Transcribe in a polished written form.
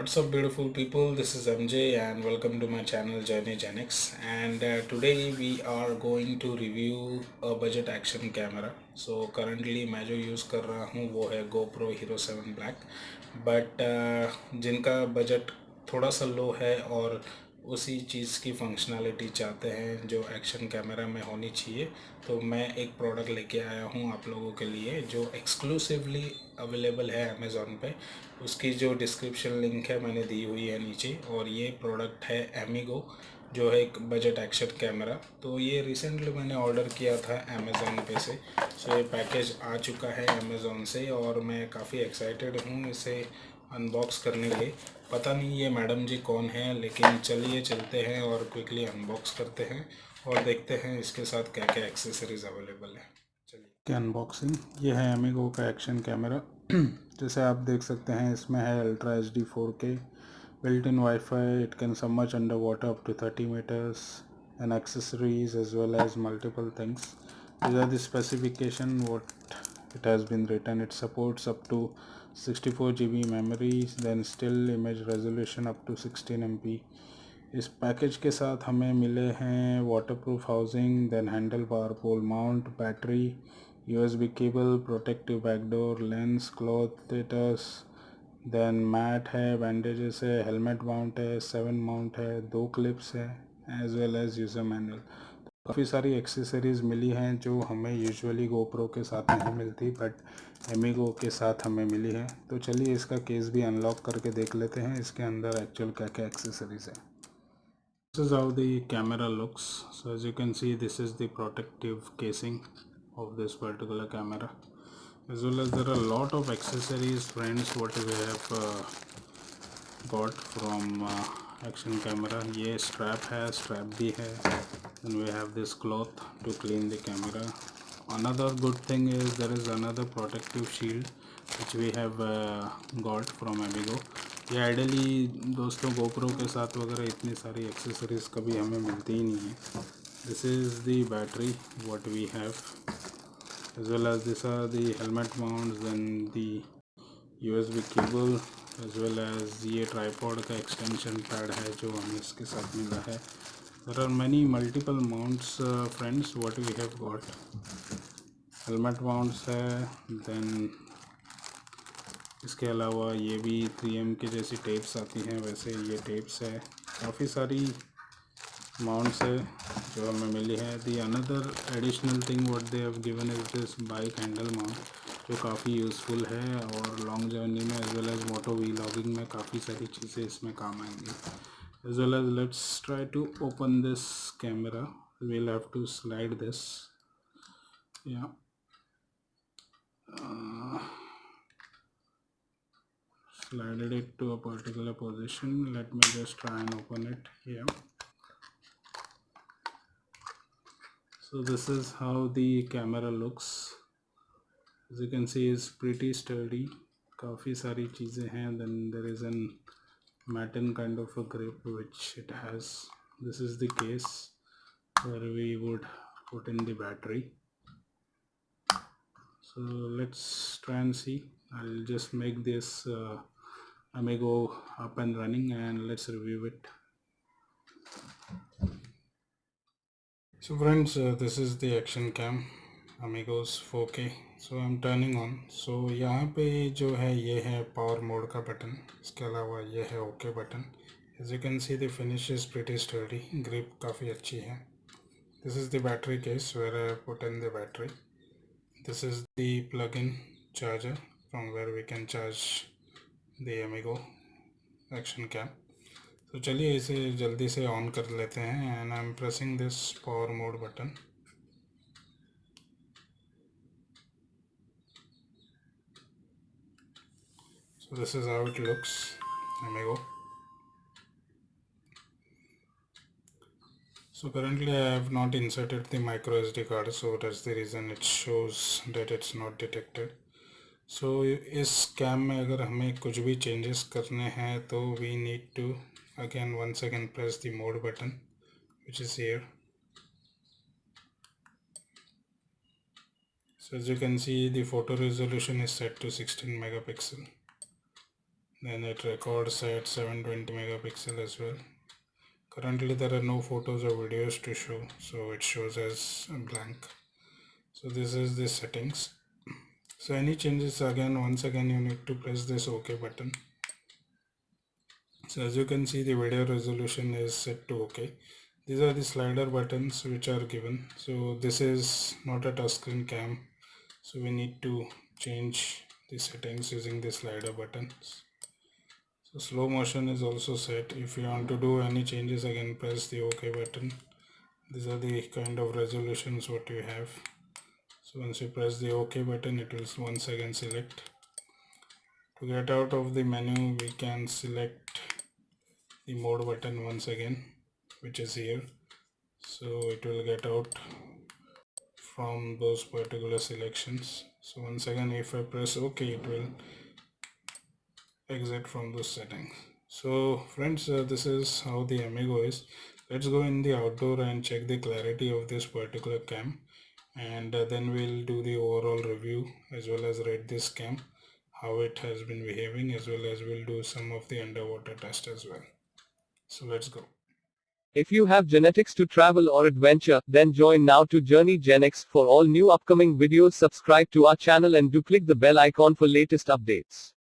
What's up, beautiful people? This is MJ and welcome to my channel Journey Genix. And today we are going to review a budget action camera. So currently मैं जो use कर रहा हूँ वो है GoPro Hero 7 Black. But जिनका budget थोड़ा सा लो है और उसी चीज़ की फंक्शनैलिटी चाहते हैं जो एक्शन कैमरा में होनी चाहिए, तो मैं एक प्रोडक्ट लेके आया हूँ आप लोगों के लिए जो एक्सक्लूसिवली अवेलेबल है अमेज़ॉन पे। उसकी जो डिस्क्रिप्शन लिंक है मैंने दी हुई है नीचे। और ये प्रोडक्ट है एमिगो, जो है एक बजट एक्शन कैमरा। तो ये रिसेंटली मैंने ऑर्डर किया था अमेज़ॉन पे से। सो ये पैकेज आ चुका है अमेज़ॉन से और मैं काफ़ी एक्साइटेड हूँ इसे अनबॉक्स करने के लिए। पता नहीं ये मैडम जी कौन है, लेकिन चलिए चलते हैं और क्विकली अनबॉक्स करते हैं और देखते हैं इसके साथ क्या क्या एक्सेसरीज अवेलेबल है। चलिए क्या अनबॉक्सिंग। ये है एमिगो का एक्शन कैमरा। जैसे आप देख सकते हैं इसमें है ultra HD 4K, built in Wi-Fi, it can submerge underwater up to 30 meters, and accessories as well as multiple things. These are the specification what it has been written. It supports up to 64 GB memory, then still image resolution up to 16 MP. इस package के साथ हमें मिले हैं waterproof housing, then handle power pole mount, battery, USB cable, protective backdoor, lens, cloth status, then mat है, bandages है, helmet mount है, 7 mount है, 2 क्लिप्स है, as well as user manual. काफ़ी सारी एक्सेसरीज़ मिली हैं जो हमें यूजुअली गोप्रो के साथ नहीं मिलती, बट एमिगो के साथ हमें मिली है। तो चलिए इसका केस भी अनलॉक करके देख लेते हैं इसके अंदर एक्चुअल क्या क्या एक्सेसरीज़ है। This is how the camera looks. So as you can see, this is the protective casing of this particular camera, as well as there are a lot of accessories, friends, what we have got from action camera. ये strap है, strap भी है, and we have this cloth to clean the camera. Another good thing is there is another protective shield which we have got from Amigo. ये ideally दोस्तों GoPro के साथ वगैरह इतनी सारी एक्सेसरीज कभी हमें मिलती ही नहीं है। This is the battery what we have, as well as this are the helmet mounts, then the USB cable, as well as ये ट्राईपॉड का एक्सटेंशन पैड है जो हमें इसके साथ मिला है। There are many multiple mounts friends what we have got. Helmet mounts है, देन इसके अलावा ये भी 3M की जैसी टेप्स आती हैं वैसे ये टेप्स है। काफ़ी सारी माउंट्स है जो हमें मिली है। The another additional thing what they have given is this bike handle mount, जो काफ़ी यूज़फुल है और लॉन्ग जर्नी में as well as moto vlogging में काफ़ी सारी चीज़ें इसमें काम आएंगी। As well as let's try to open this camera. We'll have to slide this, या slided it to a particular position. Let me just try and open it here. So this is how the camera looks. As you can see, it's pretty sturdy. काफ़ी सारी चीज़ें हैं. Then there is an matten kind of a grip which it has. This is the case where we would put in the battery. So let's try and see. I'll just make this Amigo up and running and let's review it. So friends, this is the action cam Amigos 4K. So I'm turning on. So यहाँ पे जो है ये है power mode का button, इसके अलावा ये है okay button. As you can see the finish is pretty sturdy, grip काफ़ी अच्छी है। This is the battery case where I put in the battery. This is the plug-in charger from where we can charge the Amigo action cam. तो चलिए इसे जल्दी से on कर लेते हैं and I am pressing this power mode button. So this is how it looks, Amigo. So currently I have not inserted the micro SD card, so that's the reason it shows that it's not detected. So इस cam में अगर हमें कुछ भी changes करने हैं तो we need to again once again press the mode button which is here. So as you can see the photo resolution is set to 16 megapixel. Then it records at 720 megapixel as well. Currently there are no photos or videos to show, so it shows as blank. So this is the settings. So any changes, again, once again you need to press this OK button. So as you can see, the video resolution is set to OK. These are the slider buttons which are given. So this is not a touchscreen cam, so we need to change the settings using the slider buttons. So slow motion is also set. If you want to do any changes, again press the OK button. These are the kind of resolutions what you have. So once you press the OK button, it will once again select. To get out of the menu, we can select the mode button once again, which is here. So it will get out from those particular selections. So once again, if I press OK, it will exit from those settings. So friends, this is how the Amigo is. Let's go in the outdoor and check the clarity of this particular cam, and then we'll do the overall review as well as rate this cam, how it has been behaving, as well as we'll do some of the underwater test as well. So let's go. If you have genetics to travel or adventure, then join now to Journey Gen X. For all new upcoming videos, subscribe to our channel and do click the bell icon for latest updates.